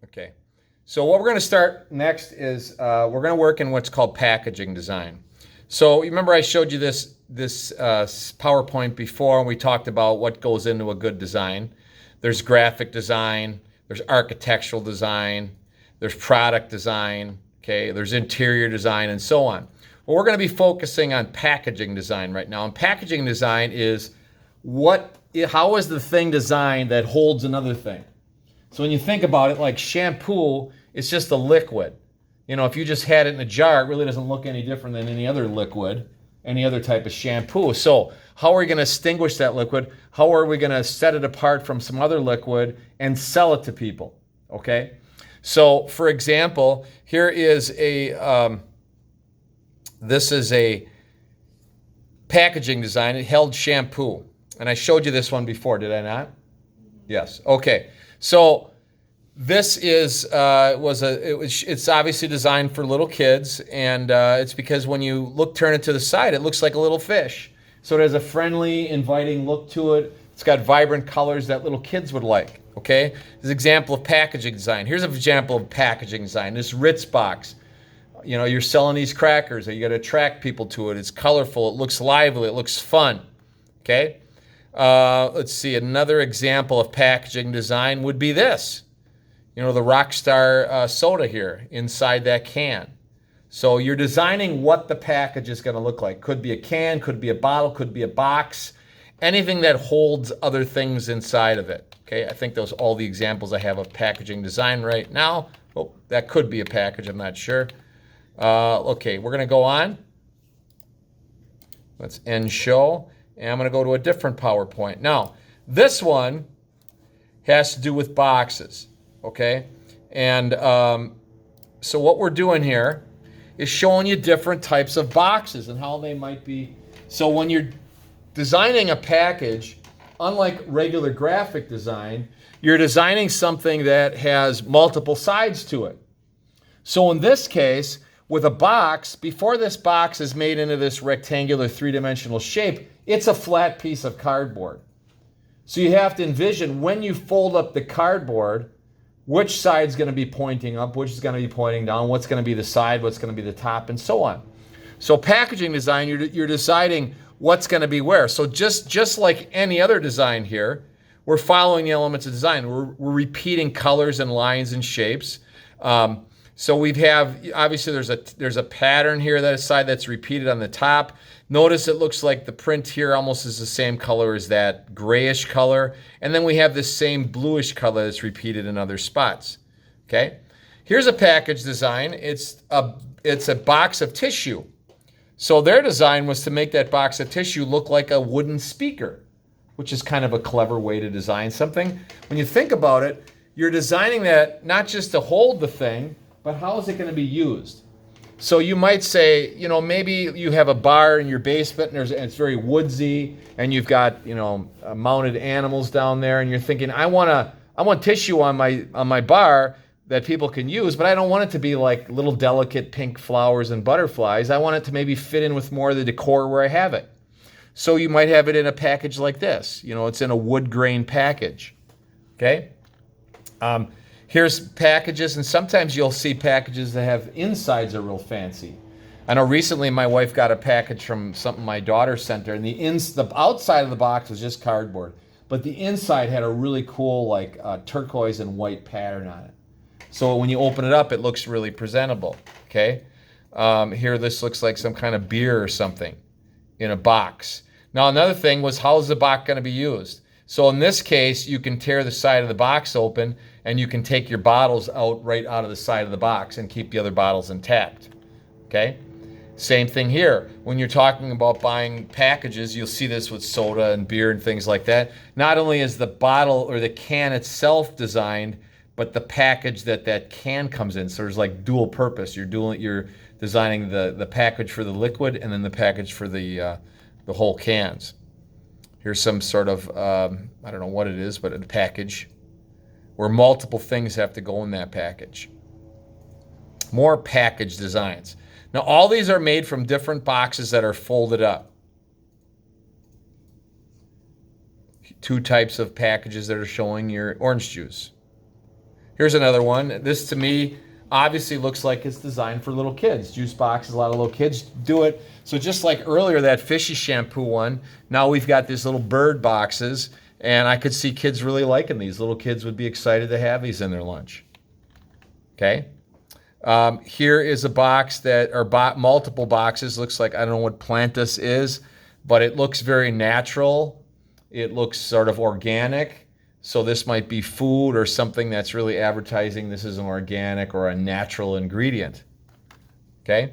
Okay. So what we're going to start next is we're going to work in what's called packaging design. So you remember I showed you this PowerPoint before, and we talked about what goes into a good design. There's graphic design, there's architectural design, there's product design, okay, there's interior design, and so on. Well, we're going to be focusing on packaging design right now. And packaging design is how is the thing designed that holds another thing? So when you think about it, like shampoo, it's just a liquid. You know, if you just had it in a jar, it really doesn't look any different than any other liquid, any other type of shampoo. So how are we going to distinguish that liquid? How are we going to set it apart from some other liquid and sell it to people? Okay. So for example, here is this is a packaging design. It held shampoo. And I showed you this one before, did I not? Yes. Okay. So this is it's obviously designed for little kids, and it's because when you turn it to the side, it looks like a little fish. So it has a friendly, inviting look to it. It's got vibrant colors that little kids would like. Okay, this is an example of packaging design. Here's an example of packaging design. This Ritz box. You know, you're selling these crackers. You got to attract people to it. It's colorful. It looks lively. It looks fun. Okay. Let's see. Another example of packaging design would be this. You know, the Rockstar soda here inside that can. So you're designing what the package is going to look like. Could be a can, could be a bottle, could be a box, anything that holds other things inside of it. Okay, I think those are all the examples I have of packaging design right now. Oh, that could be a package, I'm not sure. Okay, we're going to go on. Let's end show. And I'm going to go to a different PowerPoint. Now, this one has to do with boxes. Okay, and so what we're doing here is showing you different types of boxes and how they might be. So when you're designing a package, unlike regular graphic design, you're designing something that has multiple sides to it. So in this case, with a box, before this box is made into this rectangular three-dimensional shape, it's a flat piece of cardboard. So you have to envision when you fold up the cardboard, which side's going to be pointing up, which is going to be pointing down, what's going to be the side, what's going to be the top, and so on. So packaging design, you're deciding what's going to be where. So just like any other design here, we're following the elements of design. We're repeating colors and lines and shapes. So we have, obviously there's a pattern here, that side that's repeated on the top. Notice it looks like the print here almost is the same color as that grayish color. And then we have this same bluish color that's repeated in other spots. Okay. Here's a package design. It's a box of tissue. So their design was to make that box of tissue look like a wooden speaker, which is kind of a clever way to design something. When you think about it, you're designing that not just to hold the thing, but how is it going to be used? So you might say, you know, maybe you have a bar in your basement and it's very woodsy, and you've got, you know, mounted animals down there, and you're thinking, I want tissue on my bar that people can use, but I don't want it to be like little delicate pink flowers and butterflies. I want it to maybe fit in with more of the decor where I have it. So you might have it in a package like this. You know, it's in a wood grain package. Okay. Here's packages, and sometimes you'll see packages that have insides that are real fancy. I know recently my wife got a package from something my daughter sent her, and the outside of the box was just cardboard, but the inside had a really cool like turquoise and white pattern on it. So when you open it up, it looks really presentable. Okay, here this looks like some kind of beer or something in a box. Now another thing was, how is the box going to be used? So in this case, you can tear the side of the box open, and you can take your bottles out right out of the side of the box and keep the other bottles intact. Okay? Same thing here. When you're talking about buying packages, you'll see this with soda and beer and things like that. Not only is the bottle or the can itself designed, but the package that can comes in. So there's like dual purpose. You're designing the package for the liquid and then the package for the whole cans. Here's some sort of, I don't know what it is, but a package where multiple things have to go in that package. More package designs. Now, all these are made from different boxes that are folded up. Two types of packages that are showing your orange juice. Here's another one. This to me obviously looks like it's designed for little kids. Juice boxes, a lot of little kids do it. So just like earlier, that fishy shampoo one, now we've got these little bird boxes, and I could see kids really liking these. Little kids would be excited to have these in their lunch. Okay. Here is a box that, or multiple boxes. Looks like, I don't know what plant this is, but it looks very natural. It looks sort of organic. So this might be food or something that's really advertising this is an organic or a natural ingredient. Okay.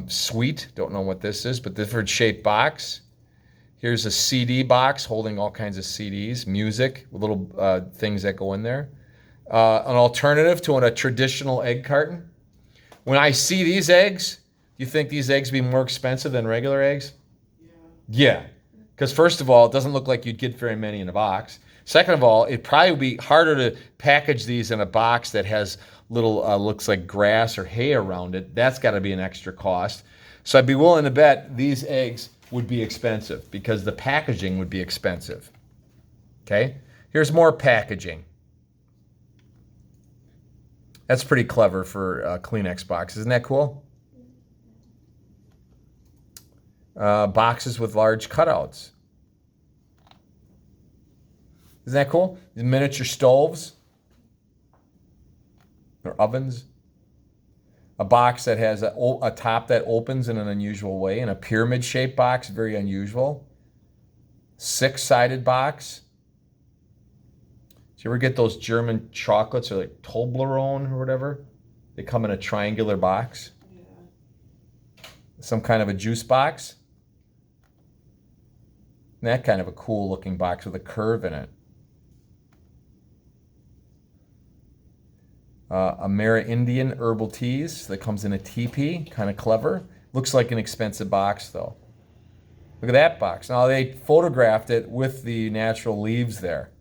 Sweet, don't know what this is, but different shaped box. Here's a CD box holding all kinds of CDs, music, with little things that go in there. An alternative to a traditional egg carton. When I see these eggs, do you think these eggs would be more expensive than regular eggs? Yeah. Because first of all, it doesn't look like you'd get very many in a box. Second of all, it'd probably be harder to package these in a box that has little, looks like grass or hay around it. That's got to be an extra cost. So I'd be willing to bet these eggs would be expensive because the packaging would be expensive. Okay? Here's more packaging. That's pretty clever for a Kleenex box. Isn't that cool? Boxes with large cutouts. Isn't that cool? The miniature stoves or ovens. A box that has a top that opens in an unusual way, and a pyramid-shaped box, very unusual. 6-sided box. Do you ever get those German chocolates or like Toblerone or whatever? They come in a triangular box. Yeah. Some kind of a juice box. And that kind of a cool looking box with a curve in it. Amerindian herbal teas that comes in a teepee, kind of clever. Looks like an expensive box though. Look at that box. Now they photographed it with the natural leaves there.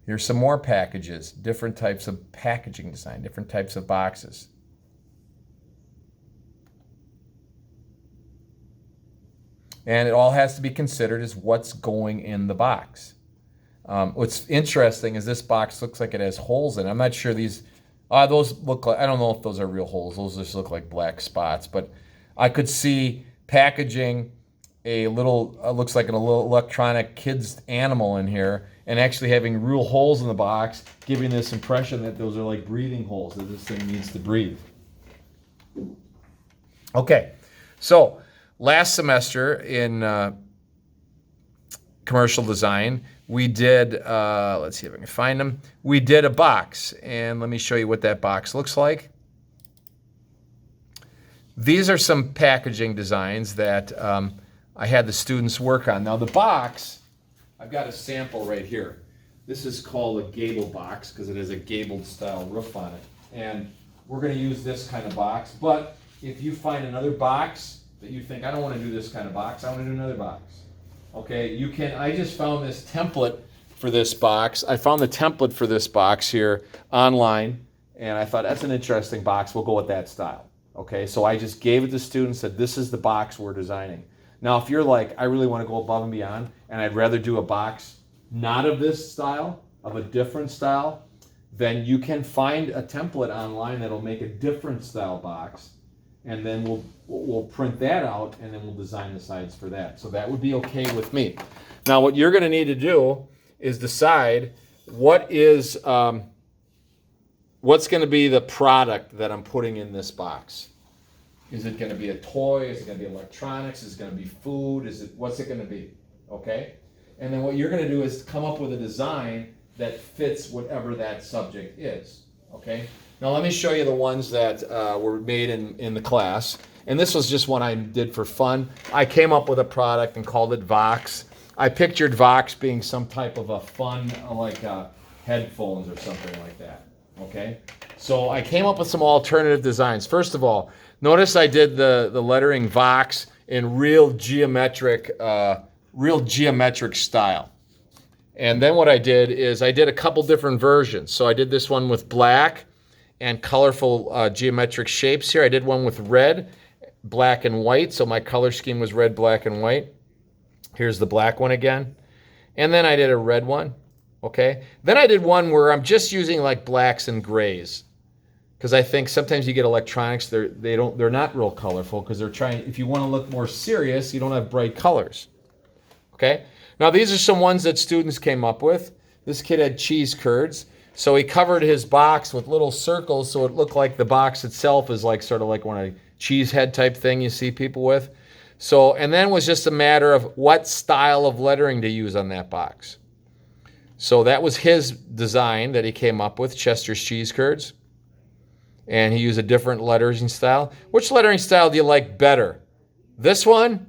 Here's some more packages, different types of packaging design, different types of boxes. And it all has to be considered as what's going in the box. What's interesting is this box looks like it has holes in it. I'm not sure these, those look like, I don't know if those are real holes. Those just look like black spots. But I could see packaging a little, looks like a little electronic kid's animal in here, and actually having real holes in the box, giving this impression that those are like breathing holes, that this thing needs to breathe. Okay, so last semester in commercial design, we did, let's see if I can find them. We did a box, and let me show you what that box looks like. These are some packaging designs that I had the students work on. Now the box, I've got a sample right here. This is called a Gable Box because it has a gabled style roof on it. And we're going to use this kind of box, but if you find another box that you think, I don't want to do this kind of box, I want to do another box. Okay, you can, I just found this template for this box. I found the template for this box here online, and I thought that's an interesting box. We'll go with that style. Okay, so I just gave it to students, said this is the box we're designing. Now, if you're like, I really want to go above and beyond, and I'd rather do a box not of this style, of a different style, then you can find a template online that'll make a different style box, and then we'll print that out, and then we'll design the sides for that. So that would be okay with me. Now, what you're going to need to do is decide what is what's going to be the product that I'm putting in this box. Is it going to be a toy? Is it going to be electronics? Is it going to be food? What's it going to be? Okay? And then what you're going to do is come up with a design that fits whatever that subject is. Okay? Now let me show you the ones that were made in the class. And this was just one I did for fun. I came up with a product and called it Vox. I pictured Vox being some type of a fun, like headphones or something like that. Okay? So I came up with some alternative designs. First of all, notice I did the lettering Vox in real geometric style. And then what I did is I did a couple different versions. So I did this one with black and colorful geometric shapes here. I did one with red, black, and white. So my color scheme was red, black, and white. Here's the black one again. And then I did a red one. Okay. Then I did one where I'm just using like blacks and grays, because I think sometimes you get electronics, they're not real colorful because they're trying. If you want to look more serious, you don't have bright colors. Okay. Now these are some ones that students came up with. This kid had cheese curds, so he covered his box with little circles so it looked like the box itself is like sort of like one of a cheese head type thing you see people with. So, and then it was just a matter of what style of lettering to use on that box. So that was his design that he came up with, Chester's cheese curds. And he used a different lettering style. Which lettering style do you like better? This one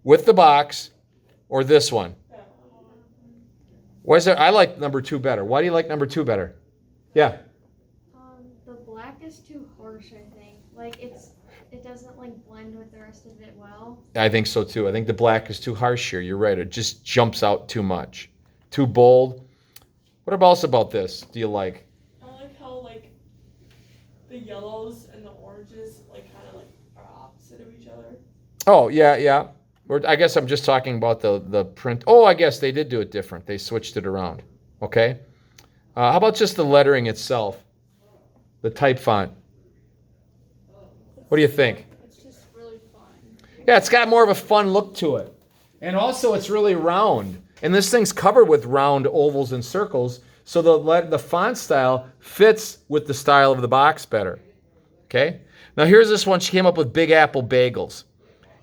with the box or this one? Why is there? I like number 2 better. Why do you like number 2 better? Yeah. The black is too harsh, I think. Like it doesn't like blend with the rest of it well. I think so too. I think the black is too harsh here. You're right. It just jumps out too much. Too bold. What else about this do you like? I like how like the yellows and the oranges like kind of like are opposite of each other. Oh, yeah. Or I guess I'm just talking about the print. Oh, I guess they did do it different. They switched it around. Okay. How about just the lettering itself? The type font. What do you think? It's just really fun. Yeah, it's got more of a fun look to it. And also it's really round. And this thing's covered with round ovals and circles, so the font style fits with the style of the box better. Okay? Now here's this one. She came up with Big Apple Bagels.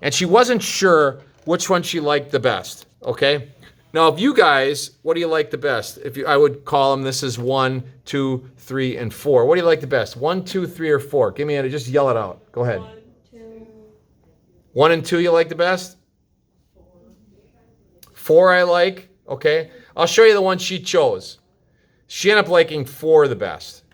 And she wasn't sure which one she liked the best. Okay? Now if you guys, what do you like the best? I would call them, this is 1, 2, 3, and 4. What do you like the best? 1, 2, 3, or 4? Give me just yell it out. Go ahead. 1, 2. 1 and 2 you like the best? 4 I like. Okay. I'll show you the one she chose. She ended up liking 4 the best.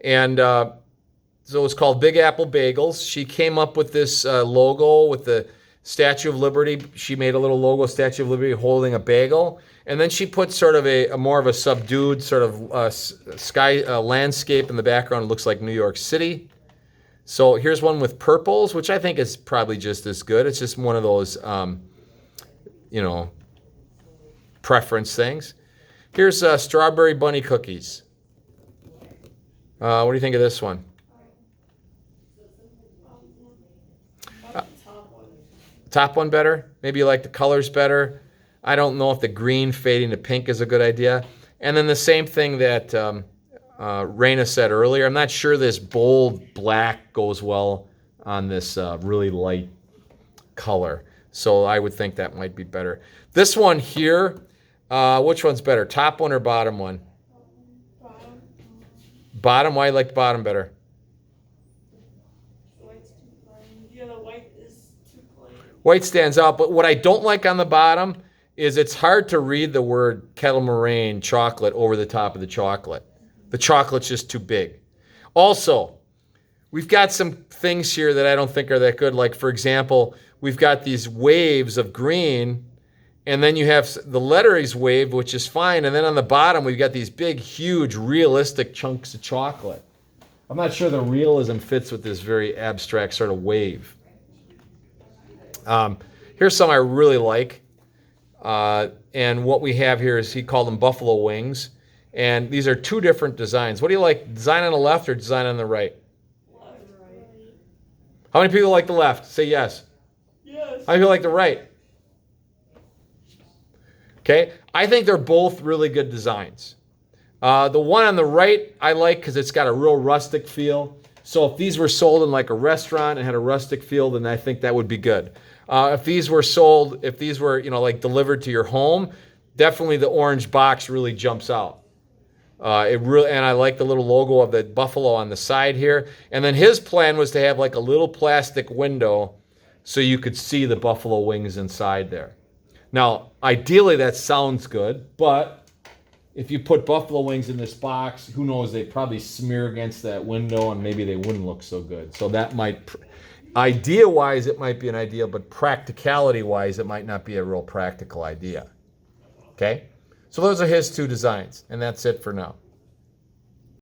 And so it's called Big Apple Bagels. She came up with this logo with the Statue of Liberty. She made a little logo, Statue of Liberty holding a bagel. And then she put sort of a more of a subdued sort of sky landscape in the background. It looks like New York City. So here's one with purples, which I think is probably just as good. It's just one of those, preference things. Here's strawberry bunny cookies. What do you think of this one? Top one better? Maybe you like the colors better. I don't know if the green fading to pink is a good idea. And then the same thing that Raina said earlier. I'm not sure this bold black goes well on this really light color. So I would think that might be better. This one here, which one's better? Top one or bottom one? Bottom. Bottom? Why do you like the bottom better? The white's too plain. Yeah, the white is too plain. White stands out, but what I don't like on the bottom is it's hard to read the word kettle moraine chocolate over the top of the chocolate. The chocolate's just too big. Also, we've got some things here that I don't think are that good. Like, for example, we've got these waves of green, and then you have the letterings wave, which is fine. And then on the bottom, we've got these big, huge, realistic chunks of chocolate. I'm not sure the realism fits with this very abstract sort of wave. Here's some I really like. And what we have here is he called them buffalo wings. And these are 2 different designs. What do you like, design on the left or design on the right? Left. How many people like the left? Say yes. Yes. How many people like the right? Okay, I think they're both really good designs. The one on the right I like because it's got a real rustic feel. So if these were sold in like a restaurant and had a rustic feel, then I think that would be good. If these were like delivered to your home, definitely the orange box really jumps out. And I like the little logo of the buffalo on the side here. And then his plan was to have like a little plastic window so you could see the buffalo wings inside there. Now, ideally that sounds good, but if you put buffalo wings in this box, who knows, they probably smear against that window and maybe they wouldn't look so good. So that might, idea-wise, it might be an idea, but practicality-wise, it might not be a real practical idea. Okay? So those are his 2 designs, and that's it for now.